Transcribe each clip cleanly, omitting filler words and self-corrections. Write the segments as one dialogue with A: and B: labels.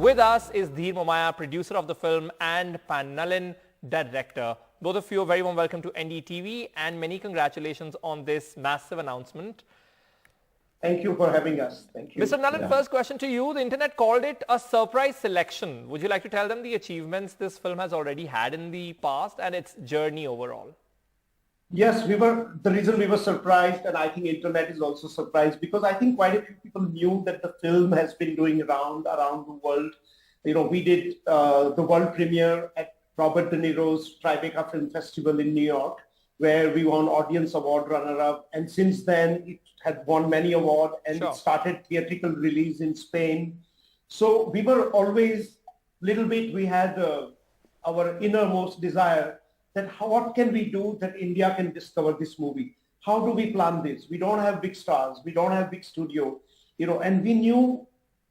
A: With us is Dheer Momaya, producer of the film, and Pan Nalin, director. Both of you are very warm welcome to NDTV and many congratulations on this massive announcement.
B: Thank you for having us. Thank you.
A: Mr. Nalin, first question to you. The internet called it a surprise selection. Would you like to tell them the achievements this film has already had in the past and its journey overall?
B: Yes, the reason we were surprised, and I think internet is also surprised, because I think quite a few people knew that the film has been doing around the world. You know, we did the world premiere at Robert De Niro's Tribeca Film Festival in New York, where we won Audience Award runner-up. And since then, it had won many awards, and It started theatrical release in Spain. So we were always we had our innermost desire that what can we do that India can discover this movie? How do we plan this? We don't have big stars. We don't have big studio, and we knew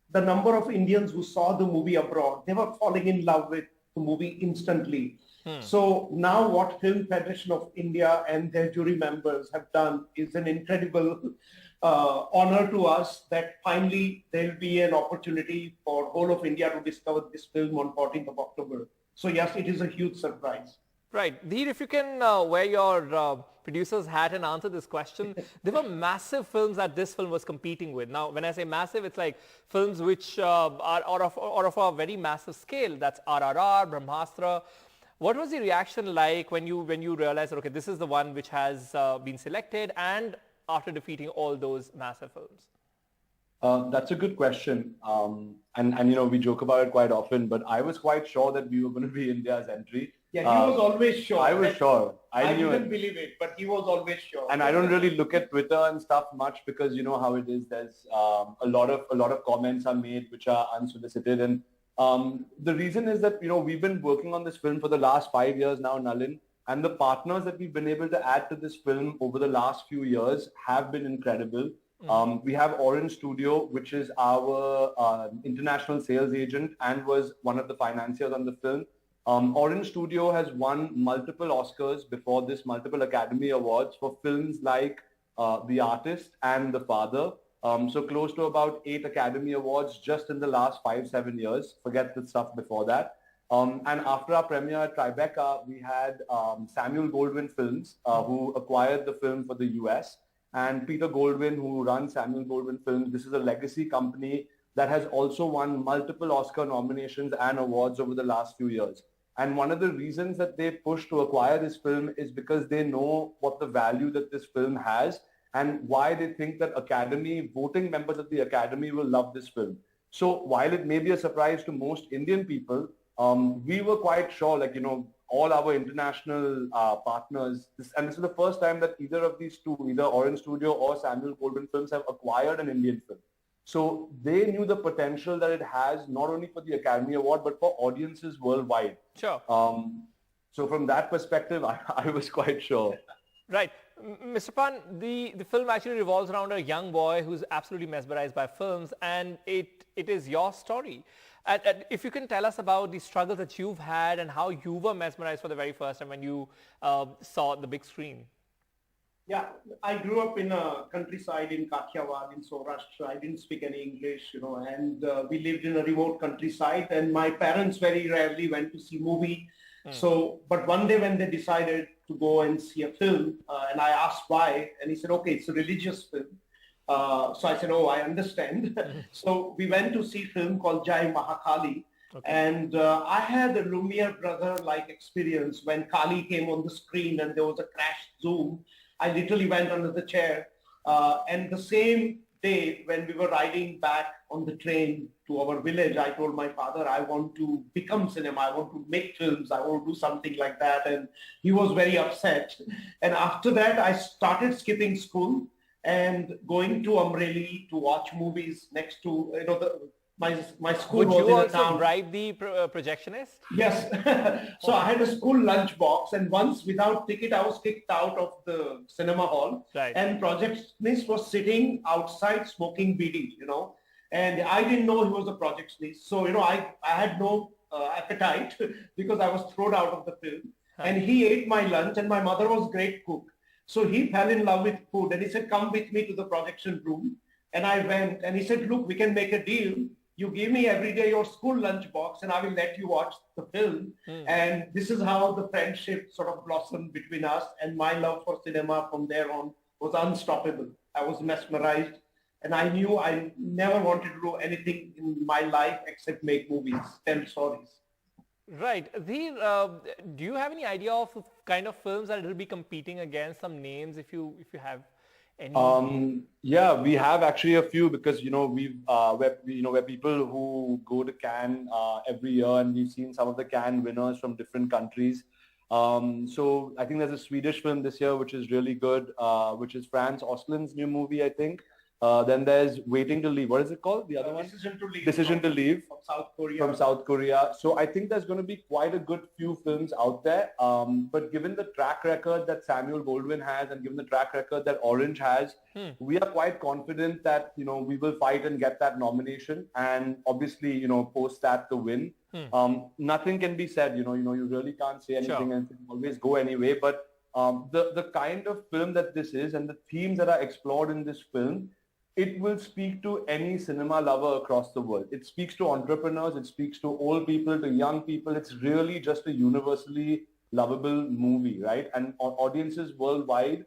B: the number of Indians who saw the movie abroad. They were falling in love with the movie instantly. So now what Film Federation of India and their jury members have done is an incredible honor to us, that finally there'll be an opportunity for whole of India to discover this film on 14th of October. So yes, it is a huge surprise.
A: Right. Dheer, if you can wear your producer's hat and answer this question, there were massive films that this film was competing with. Now, when I say massive, it's like films which are of a very massive scale. That's RRR, Brahmastra. What was the reaction like when you realized, okay, this is the one which has been selected, and after defeating all those massive films?
C: That's a good question. And we joke about it quite often, but I was quite sure that we were going to be India's entry.
B: Yeah, he was always sure.
C: I was sure.
B: I didn't believe it, but he was always sure.
C: And I don't really look at Twitter and stuff much, because you know how it is. There's a lot of comments are made which are unsolicited, and the reason is that we've been working on this film for the last 5 years now, Nalin, and the partners that we've been able to add to this film over the last few years have been incredible. We have Orange Studio, which is our international sales agent and was one of the financiers on the film. Orange Studio has won multiple Oscars before this, multiple Academy Awards for films like The Artist and The Father. So close to about 8 Academy Awards just in the last 5-7 years. Forget the stuff before that. And after our premiere at Tribeca, we had Samuel Goldwyn Films, who acquired the film for the US. And Peter Goldwyn, who runs Samuel Goldwyn Films. This is a legacy company that has also won multiple Oscar nominations and awards over the last few years. And one of the reasons that they pushed to acquire this film is because they know what the value that this film has and why they think that voting members of the Academy will love this film. So while it may be a surprise to most Indian people, we were quite sure, all our international partners, and this is the first time that either of these two, either Orange Studio or Samuel Goldwyn Films, have acquired an Indian film. So they knew the potential that it has, not only for the Academy Award, but for audiences worldwide.
A: Sure.
C: So from that perspective, I was quite sure.
A: Right. Mr. Pan, the film actually revolves around a young boy who's absolutely mesmerized by films, and it is your story. And if you can tell us about the struggle that you've had and how you were mesmerized for the very first time when you saw the big screen.
B: Yeah, I grew up in a countryside in Kathiawad in Saurashtra. I didn't speak any English, and we lived in a remote countryside, and my parents very rarely went to see movie. So, but one day when they decided to go and see a film, and I asked why, and he said, okay, it's a religious film. So I said, oh, I understand. So we went to see a film called Jai Mahakali. Okay. And I had a Lumiere brother-like experience when Kali came on the screen and there was a crash zoom. I literally went under the chair. And the same day when we were riding back on the train to our village, I told my father, I want to become cinema. I want to make films. I want to do something like that. And he was very upset. And after that, I started skipping school and going to Amreli to watch movies next to, my school
A: Would
B: was
A: you
B: in a
A: also
B: town.
A: bribe the projectionist?
B: Yes. So I had a school lunch box, and once without ticket, I was kicked out of the cinema hall.
A: Right.
B: And projectionist was sitting outside smoking BD, and I didn't know he was a projectionist. So, I had no appetite because I was thrown out of the film. And he ate my lunch, and my mother was a great cook. So he fell in love with food, and he said, come with me to the projection room. And I went, and he said, look, we can make a deal. you give me every day your school lunchbox and I will let you watch the film. And this is how the friendship sort of blossomed between us, and my love for cinema from there on was unstoppable. I was mesmerized, and I knew I never wanted to do anything in my life except make movies, tell stories.
A: Right. Dheer, do you have any idea of kind of films that it will be competing against? Some names, if you have any?
C: Yeah, we have actually a few, because where people who go to Cannes every year, and we've seen some of the Cannes winners from different countries. So I think there's a Swedish film this year which is really good, which is Frans Oslin's new movie, I think. Then there's Waiting to Leave. What is it called? The other one?
B: Decision to Leave.
C: Decision to Leave.
B: From South Korea.
C: From South Korea. So I think there's going to be quite a good few films out there. But given the track record that Samuel Goldwyn has, and given the track record that Orange has, we are quite confident that, we will fight and get that nomination. And obviously, post that the win. Nothing can be said, you really can't say anything, and it will always go anyway. But the kind of film that this is, and the themes that are explored in this film, it will speak to any cinema lover across the world. It speaks to entrepreneurs, it speaks to old people, to young people. It's really just a universally lovable movie, right? And audiences worldwide,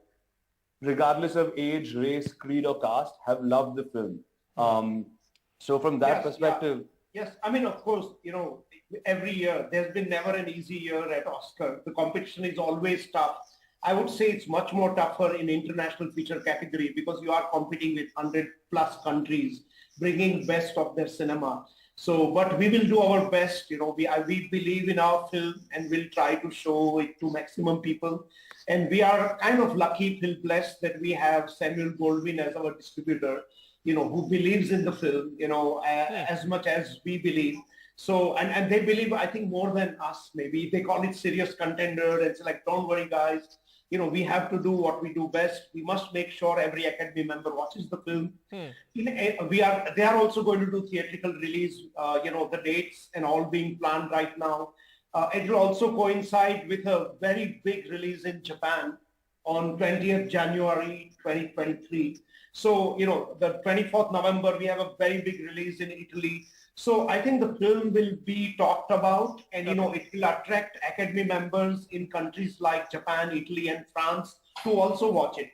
C: regardless of age, race, creed, or caste, have loved the film. So from that perspective...
B: Yes, I mean, of course, every year, there's been never an easy year at Oscar. The competition is always tough. I would say it's much more tougher in international feature category, because you are competing with 100 plus countries, bringing best of their cinema. So, but we will do our best. We believe in our film, and we'll try to show it to maximum people. And we are kind of lucky, feel blessed that we have Samuel Goldwyn as our distributor, who believes in the film, as much as we believe. So, and they believe, I think, more than us, maybe. They call it serious contender, and it's like, don't worry, guys. We have to do what we do best. We must make sure every Academy member watches the film. They are also going to do theatrical release, the dates and all being planned right now. It will also coincide with a very big release in Japan on 20th January 2023. So, the 24th November, we have a very big release in Italy. So I think the film will be talked about, and, it will attract Academy members in countries like Japan, Italy, and France to also watch it.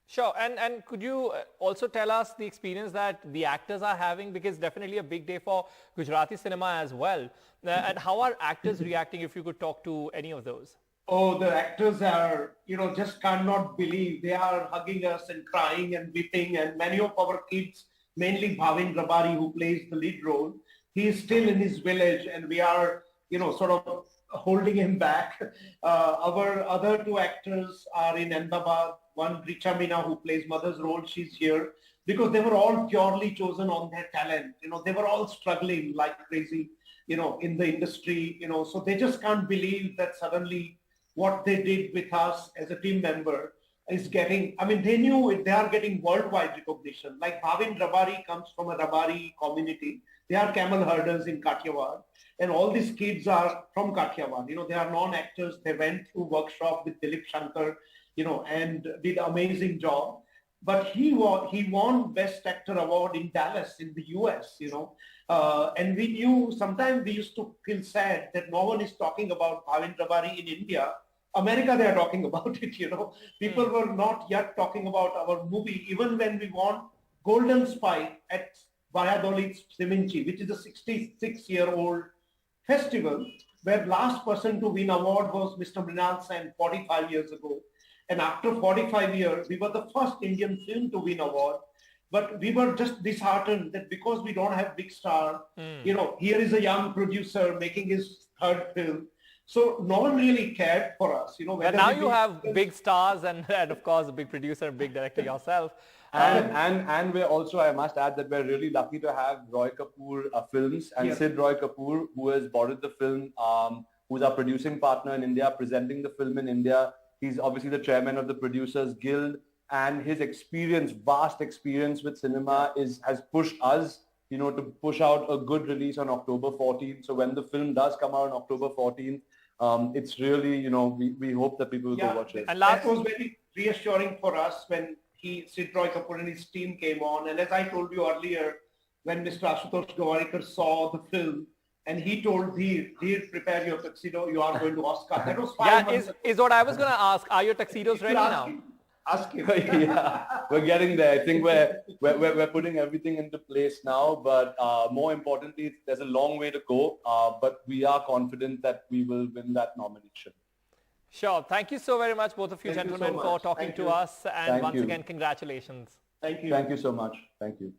A: Sure. And could you also tell us the experience that the actors are having, because definitely a big day for Gujarati cinema as well. And how are actors reacting, if you could talk to any of those?
B: Oh, the actors are, just cannot believe. They are hugging us and crying and weeping. And many of our kids, mainly Bhavin Rabari, who plays the lead role, he is still in his village, and we are, sort of holding him back. Our other two actors are in Ahmedabad. One, Richa Meena, who plays mother's role, she's here, because they were all purely chosen on their talent. They were all struggling like crazy, in the industry, so they just can't believe that suddenly what they did with us as a team member is getting, they knew it, they are getting worldwide recognition. Like Bhavin Rabari comes from a Rabari community. They are camel herders in Kathiawar. And all these kids are from Kathiawar. They are non-actors. They went through workshop with Dilip Shankar, and did amazing job. But he won Best Actor Award in Dallas in the US, and we knew, sometimes we used to feel sad that no one is talking about Bhavin Rabari in India. America, they are talking about it, People were not yet talking about our movie, even when we won Golden Spike at Valladolid Seminci, which is a 66-year-old festival, where last person to win award was Mr. Mrinal Sen 45 years ago. And after 45 years, we were the first Indian film to win award. But we were just disheartened that because we don't have big star, here is a young producer making his third film. So no one really cared for us,
A: And now you have big stars and of course, a big producer and big director yourself.
C: And we're also, I must add that we're really lucky to have Roy Kapoor Films and Sid Roy Kapoor, who has bought the film, who's our producing partner in India, presenting the film in India. He's obviously the chairman of the Producers Guild, and his experience, vast experience with cinema has pushed us, to push out a good release on October 14th. So when the film does come out on October 14th, it's really, we hope that people will go watch it.
B: And that was very reassuring for us when Sid Roy Kapoor and his team came on. And as I told you earlier, when Mr. Ashutosh Gowarikar saw the film and he told Dheer, prepare your tuxedo, you are going to Oscar. That was 5
A: Yeah,
B: months
A: is what I was going to ask. Are your tuxedos ready now?
B: Ask him.
C: Yeah, we're getting there. I think we're putting everything into place now, but more importantly, there's a long way to go, but we are confident that we will win that nomination.
A: Sure. Thank you so very much, both of you
B: Thank you so
A: gentlemen, for
B: much.
A: talking
B: Thank
A: to
B: you.
A: us. And
C: Thank
A: once
C: you.
A: again, congratulations.
B: Thank you.
C: Thank you so much. Thank you.